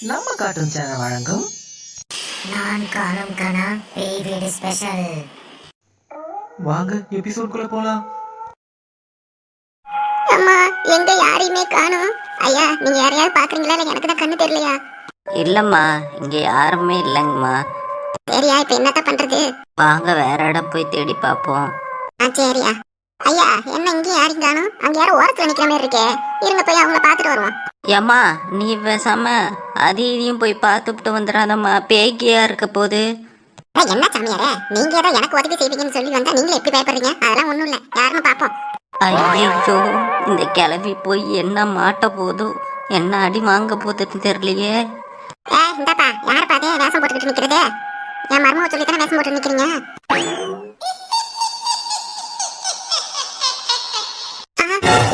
நம்ம cartoon channel வழங்கும் நான் காணும் கனா பேய் வீடு ஸ்பெஷல். வாங்க எபிசோட்குள்ள போலாம். அம்மா எங்க யாரையுமே காணோம். ஐயா நீங்க யாரையாவது பாக்குறீங்களா? இல்ல எனக்கு தான் கண்ணு தெரியலையா? இல்லம்மா, இங்க யாருமே இல்லைங்கம்மா. சரியா, இப்ப என்னத்த பண்றது? வாங்க வேற இடம் போய் தேடி பார்ப்போம். சரியா. ஐயா என்ன இங்க யாரையும் காணோம்? அங்க யாரும் ஓரத்துல நிக்கிற மாதிரி இருக்கே. இருங்க போய் அவங்கள பாத்துட்டு வருவோம். ஏம்மா நீ பேசாம இதையும் போய் பார்த்துட்டு வந்துடாதம்மா, பேய்கியா இருக்க போது. என்ன சாமியாரே, நீங்க ஏதோ எனக்கு உதவி செய்வீங்கன்னு சொல்லி வந்தா நீங்க எப்படி பயப்படுறீங்க? அதெல்லாம் ஒண்ணும் இல்ல, யாருன்னு பாப்போம். ஐயோ, இந்த கிளவி போய் என்ன மாட்ட போதோ, என்ன அடி வாங்க போதுன்னு தெரியலையே. இந்தாப்பா யார பாத்தே வேஷம் போட்டுக்கிட்டு நிக்கிறதே? என் மருமக சொல்லித்தானே வேஷம் போட்டு நிக்கிறீங்க.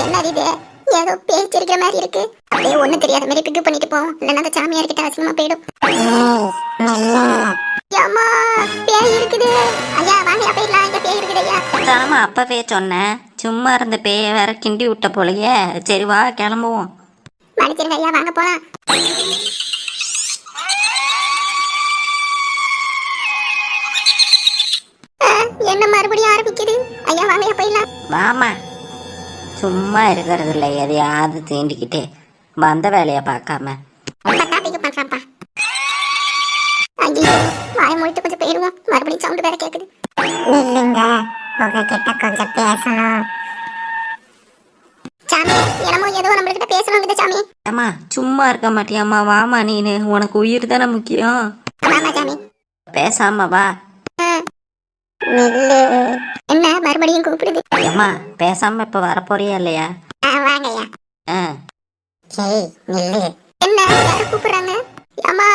என்னது இது? ஏதோ பேச்சிருக்கிற மாதிரி இருக்கு. அப்படியே ஒண்ணும் தெரியாத மாதிரி பிக்கு பண்ணிட்டு போவோம், இல்லைன்னா அந்த சாமியார் கிட்ட அசிங்கமா போயிடும். அம்மா பேய் இருக்குது. ஐயா வாங்க போயிடலாம், இங்க பேய் இருக்குது ஐயா. தாமா அப்பவே சொன்னேன், சும்மா இருந்த பேய வேற கிண்டி விட்ட போலயே. சரி வா கிளம்புவோம். மன்னிச்சிருங்க ஐயா, வாங்க போலாம். என்ன மறுபடியும் ஆரம்பிக்குது? ஐயா வாங்க போயிடலாம். வாமா, சும்மா இருக்கிறது இல்லை, எதையாவது தீண்டிக்கிட்டே வந்த வேலையை பார்க்காம. வாய மூடிட்டு கொஞ்சம் போயிடுவோம், மறுபடியும் சவுண்ட் வேற கேக்குது. இல்லைங்க உங்ககிட்ட கொஞ்சம் பேசணும். சாமி என்னமோ ஏதோ நம்மள்கிட்ட பேசணுங்குது சாமி. அம்மா சும்மா இருக்க மாட்டியாம்மா, வாமா நீனு, உனக்கு உயிர் தானே முக்கியம். ஆமா சாமி. பேசாம வா. என்ன மறுபடியும் கூப்பிடுது? அம்மா பேசாம இப்ப வரப்போறியா இல்லையா? வாங்கய்யா. என்ன யாரும் கூப்பிடுறாங்க? அம்மா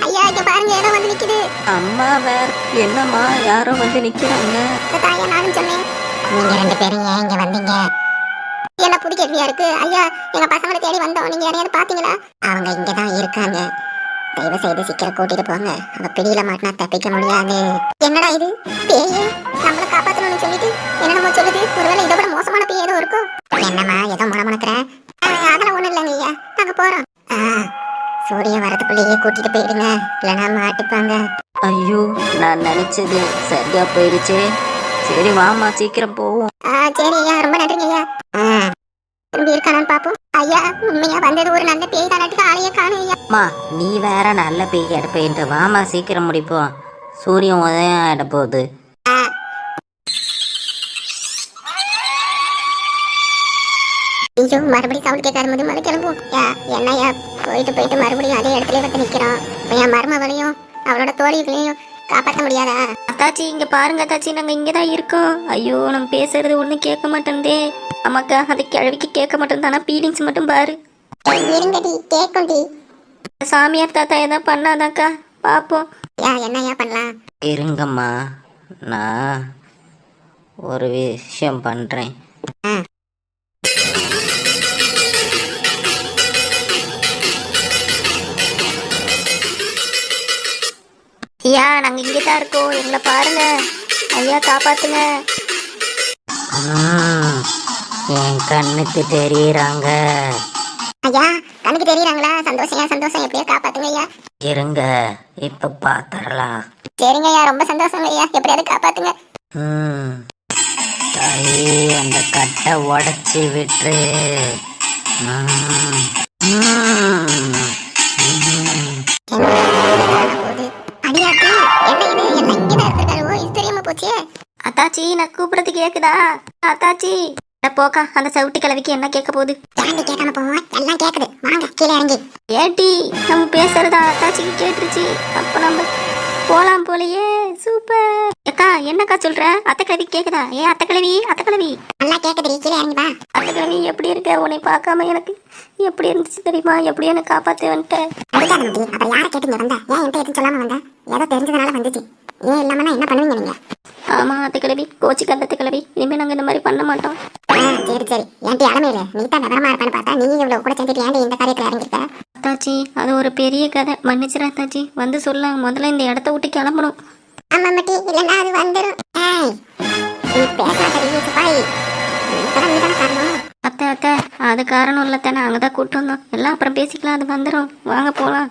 ஐயா இங்க பாருங்க, ஏதோ வந்து நிக்குது. அம்மா வேற என்னம்மா, யாரோ வந்து நிக்கிறாங்க. தாயா நானும் சொன்னேன். நீங்க ரெண்டு பேரும் ஏன் இங்க வந்தீங்க? என்ன புது கேள்வியா இருக்கு? ஐயா எங்க பசங்களை தேடி வந்தோம், நீங்க யாரையாவது பாத்தீங்களா? அவங்க இங்கதான் இருக்காங்க, தயவு செய்து சீக்கிரம் கூட்டிட்டு போங்க, அவ பிடியில மாட்டினா தப்பிக்க முடியாது. என்னடா இது பேயே நம்மள காப்பாத்தணும்னு சொல்லிட்டு என்னென்னமோ சொல்லுது. ஒருவேளை இதை விட மோசமான பேய் ஏதோ இருக்கும். என்னம்மா ஏதோ முணமுணக்கிற? அதெல்லாம் ஒண்ணும் இல்லைங்க ஐயா, நாங்க போறோம். சூரியன் வரதுக்குள்ளேயே கூட்டிட்டு போயிடுங்க, இல்லைன்னா மாட்டிப்பாங்க. ஐயோ நான் நினைச்சது சரியா போயிடுச்சு. சரி வாமா சீக்கிரம் போவோம். சரி ஐயா, ரொம்ப நன்றிங்க ஐயா. திரும்பி இருக்கானான்னு பாப்போம். ஐயா உண்மையா வந்தது ஒரு நல்ல பேய் தானாட்டுக்கு ஆளையே காணும் ஐயா. அம்மா நீ வேற நல்ல பேய் எடுப்பேன்ட்டு வாமா சீக்கிரம் முடிப்போம், சூரியன் உதயம் ஆயிட போகுது. ஐயோ மறுபடியும் சவுண்ட் கேட்காத போது மறு கிளம்புவோம். என்னையா போயிட்டு போயிட்டு மறுபடியும் அதே இடத்துல வந்து நிக்கிறோம். என் மருமகளையும் அவளோட தோழிகளையும் காப்பாற்ற முடியாதா? அத்தாச்சி இங்க பாருங்க அத்தாச்சி, நாங்க இங்கதான் இருக்கோம். ஐயோ நம்ம பேசுறது ஒண்ணும் கேட்க மாட்டேந்தே. நமக்கு அது கிழவிக்கு கேட்க மாட்டேன், பீலிங்ஸ் மட்டும் பாரு. இருங்கடி கேட்கும்டி. சாமியார் தாத்தா எதாவது பண்ணாதாக்கா பாப்போம். என்னையா பண்ணலாம்? இருங்கம்மா, நான் ஒரு விஷயம் பண்றேன். ஐயா நாங்க இங்கதான் இருக்கோம், எங்களை பாருங்க ஐயா, காப்பாத்துங்க. என் கண்ணுக்கு தெரியறாங்க. ஐயா கண்ணுக்கு தெரியறாங்களா? சந்தோஷம் சந்தோஷம், எப்படியோ காப்பாத்துங்க ஐயா. இருங்க இப்ப பாத்துடலாம். சரிங்க ஐயா, ரொம்ப சந்தோஷம் ஐயா, எப்படியாவது காப்பாத்துங்க. அந்த கட்டை உடைச்சி விட்டு. அத்தாச்சி நான் கூப்பிடுறது கேக்குதா? அத்தாச்சி போக்கா, அந்த சவுட்டி கிழவிக்கு என்ன கேட்க போகுது? கேட்காம போவோம், எல்லாம் கேக்குது, வாங்க கீழே இறங்கி. ஏட்டி நம்ம பேசுறதா அத்தாச்சிக்கு கேட்டுருச்சு, அப்ப நம்ம போலாம் போலயே. சூப்பர் அக்கா, என்னக்கா சொல்ற? அத்தை கிழவி கேக்குதா? அத்தை கிழவி நல்லா கேக்குது, கீழே இறங்கி வா. அத்தை கிழவி எப்படி இருக்க? உன்னை பார்க்காம எனக்கு எப்படி இருந்துச்சு தெரியுமா? எப்படி எனக்கு காப்பாத்த வந்துட்டேன். அப்புறம் யாரை கேட்டு வந்த? ஏன் என்கிட்ட எதுவும் சொல்லாம வந்த? ஏதோ தெரிஞ்சதுனால வந்துச்சு, ஏன் இல்லாமனா என்ன பண்ணுவீங்க நீங்க? ஆமா அத்தை கிழவி, கோச்சிக்காத அத்தை கிழவி, இனிமே நாங்க இந்த மாதிரி பண்ண மாட்டோம். சரி சரி, ஏன்டி அலமையில நீ தான் விவரமா இருப்பான்னு பார்த்தா நீ இவ்வளவு கூட சேர்ந்துட்டு ஏன்டி இந்த காரியத்துல இறங்கிருக்க? அத்தாச்சி அது ஒரு பெரிய கதை, மன்னிச்சிட அத்தாச்சி. வந்து சொல்ல முதல்ல இந்த இடத்த விட்டு கிளம்பணும். ஆமா மட்டி, இல்லைன்னா அது வந்துடும். நீ பேசாத, நீ தானே காரணம். அத்தை அத்தை அது காரணம் இல்லத்தை நாங்கள் தான் கூப்பிட்டு வந்தோம் எல்லாம் அப்புறம் பேசிக்கலாம் அது வந்துடும் வாங்க போகலாம்.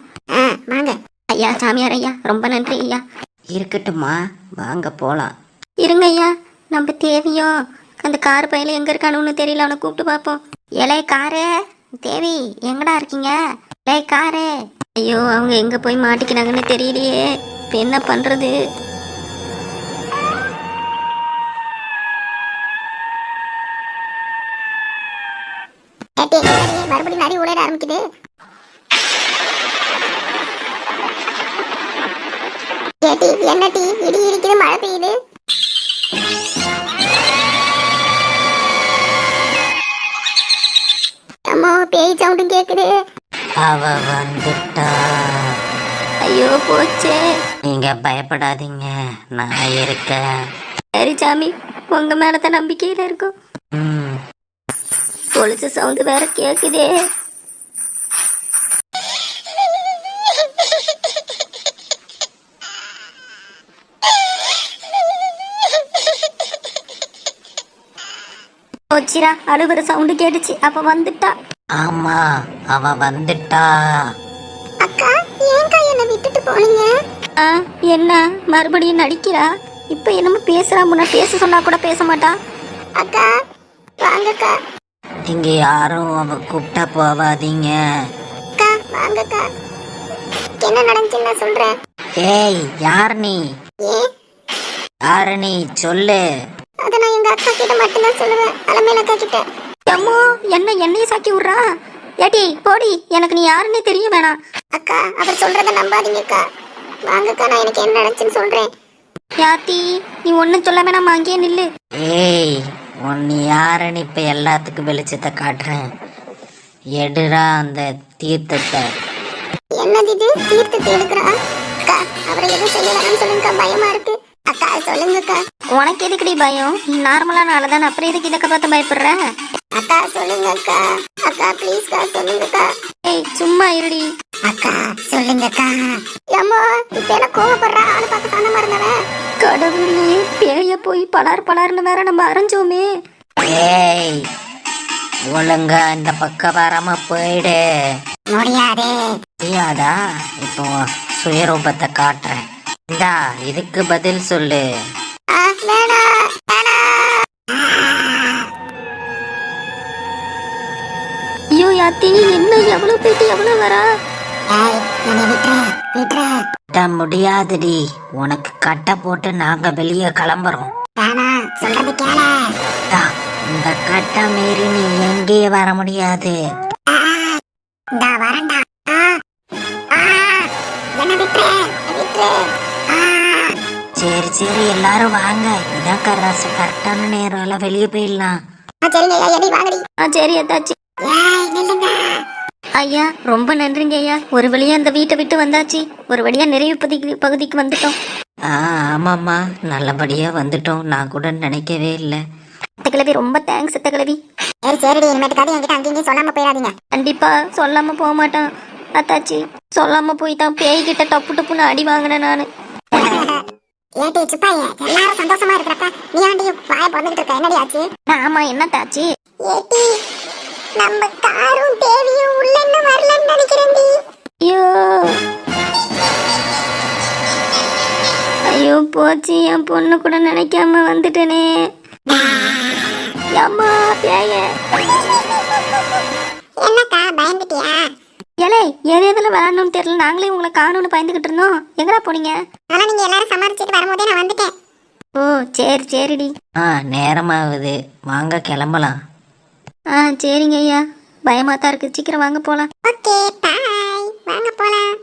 வாங்க. ஐயா சாமியார் ஐயா ரொம்ப நன்றி ஐயா. இருக்கட்டும்மா, வாங்க போகலாம். இருங்க ஐயா நம்ம தேவியோ அந்த கார் பையில எங்கே இருக்கானுன்னு தெரியல அவனை கூப்பிட்டு பார்ப்போம். இலை காரு தேவி எங்கடா இருக்கீங்க? இலை காரு. ஐயோ அவங்க எங்கே போய் மாட்டிக்கினாங்கன்னு தெரியலையே இப்போ என்ன பண்ணுறது? மறுபடியும் நிறைய உடையிட ஆரம்பிக்குது. ஏட்டி என்ன டீ இடி இடிக்குது மழை பெய்யுது. அம்மா பேய் சவுண்டும் கேக்குது. அவ வந்துட்டா. ஐயோ போச்சே. நீங்க பயப்படாதீங்க, நான் இருக்கேன். சரி சாமி உங்க மேலதான் நம்பிக்கையில இருக்கும். ம், பொலிச்ச சவுண்டு வேற கேக்குதே. போச்சிரா அழுவுற சவுண்டு கேட்டுச்சு அப்ப வந்துட்டா. ஆமா அவ வந்துட்டா. அக்கா ஏங்கா என்ன விட்டுட்டு போனீங்க? என்ன மறுபடியும் நடிக்கிறா? இப்ப என்னமோ பேசுறா, முன்ன பேச சொன்னா கூட பேச மாட்டா. அக்கா வாங்கக்கா. நீங்க யாரும் அவ கூப்பிட்டா போவாதீங்க. அக்கா வாங்கக்கா. என்ன நடந்துச்சுன்னு நான் சொல்றேன். ஏய் யார் நீ? ஏன் யாரு நீ சொல்லு. அதை நான் எங்க அக்கா கிட்ட மட்டும்தான் சொல்லுவேன், அலமேல அக்கா கிட்ட. அம்மோ என்ன என்னைய சாக்கி விட்றா? ஏடி போடி, எனக்கு நீ யாருன்னே தெரிய வேணாம். அக்கா அவர் சொல்றத நம்பாதீங்கக்கா. வாங்கக்கா நான் எனக்கு என்ன நடந்துச்சுன்னு சொல்றேன். யாத்தி நீ ஒன்னும் சொல்ல வேணாமா, அங்கேயே நில்லு. ஏய் உன்னை யாருன்னு இப்ப எல்லாத்துக்கும் வெளிச்சத்தை காட்டுறேன். எடுறா அந்த தீர்த்தத்தை. என்னது இது தீர்த்தத்தை எடுக்கிறா? அக்கா அவரை எதுவும் செய்ய வேணாம்னு சொல்லுங்கக்கா, பயமா இருக்கு. அக்கா சொல்லுங்கக்கா. உனக்கு எதுக்குடி பயம்? நீ நார்மலான ஆளுதானே, அப்புறம் எதுக்கு இதை பார்த்து பயப்படுற? அக்கா சொல்லுங்கக்கா. அக்கா ப்ளீஸ்க்கா சொல்லுங்கக்கா. ஏய் சும்மா இருடி. அக்கா சொல்லுங்கக்கா. அம்மா இப்ப என்ன கோவப்படுறா? ஆளு பார்த்து காண மறந்தவன். கடவுளே பேய போய் பலார் பலார்னு வேற நம்ம அரைஞ்சோமே. ஏய் ஒழுங்கா இந்த பக்கம் வராம போயிடு. முடியாதே. முடியாதா? இப்போ சுயரூபத்தை காட்டுறேன். இந்தா இதுக்கு பதில் சொல்லு. வேணாம் வேணாம். ஐயோ யாத்தி என்ன எவ்வளவு போயிட்டு எவ்வளவு வரா? ஏய் என்னை விட்டுரு விட்டுரு. விட முடியாதுடி, உனக்கு கட்டை போட்டு நாங்க வெளியே கிளம்புறோம். வேணாம் சொல்றது கேள. இந்தா, இந்த கட்டை மீறி நீ எங்கேயே வர முடியாது. இந்தா வரண்டா. என்ன விட்டுரு விட்டுரு. சரி சரி எல்லாரும் வாங்க, இதான் கரெக்டான நேரம், வெளியே போயிடலாம். சரிங்க ஐயா எடி வாங்கடி. சரி அத்தாச்சி. ஏய் நில்லுங்க. ஐயா ரொம்ப நன்றிங்க ஐயா, ஒரு வழியா அந்த வீட்டை விட்டு வந்தாச்சு, ஒரு வழியா நிறைவு பகுதிக்கு வந்துட்டோம். ஆமாம்மா நல்லபடியா வந்துட்டோம், நான் கூட நினைக்கவே இல்லை. அத்தக்கிழவி ரொம்ப தேங்க்ஸ் அத்தக்கிழவி. சரி சரிடி இனிமேட்டுக்காவது என்கிட்ட அங்கேயும் சொல்லாம போயிடாதீங்க. கண்டிப்பா சொல்லாம போக மாட்டான் அத்தாச்சி. சொல்லாம போய் தான் பேய்கிட்ட டப்பு டப்புன்னு அடி வாங்கினேன் நானு. ஏட்டி சுப்பாயே எல்லாரும் சந்தோஷமா இருக்கிறப்ப நீ ஆண்டி வாய பிறந்துகிட்டு இருக்க, என்னடி ஆச்சு? ஆமா என்ன தாச்சி? ஏட்டி நம்ம காரும் தேவியும் உள்ள என்ன வரலன்னு நினைக்கிறேன்டி. ஐயோ ஐயோ போச்சு, என் பொண்ணு கூட நினைக்காம வந்துட்டேனே. அம்மா பேய. என்னக்கா பயந்துட்டியா? ஏலே எதுல விளாடணும்னு தெரியல, நாங்களே உங்களை காணும்னு பயந்துகிட்டு இருந்தோம். எங்கடா போனீங்க? ஆனா நீங்க எல்லாரும் சமாளிச்சுட்டு வரும்போதே நான் வந்துட்டேன். ஓ சரி சரிடி. நேரமாகுது, வாங்க கிளம்பலாம். சரிங்க ஐயா, பயமா தான் இருக்கு, சீக்கிரம் வாங்க போலாம். ஓகே பை, வாங்க போலாம்.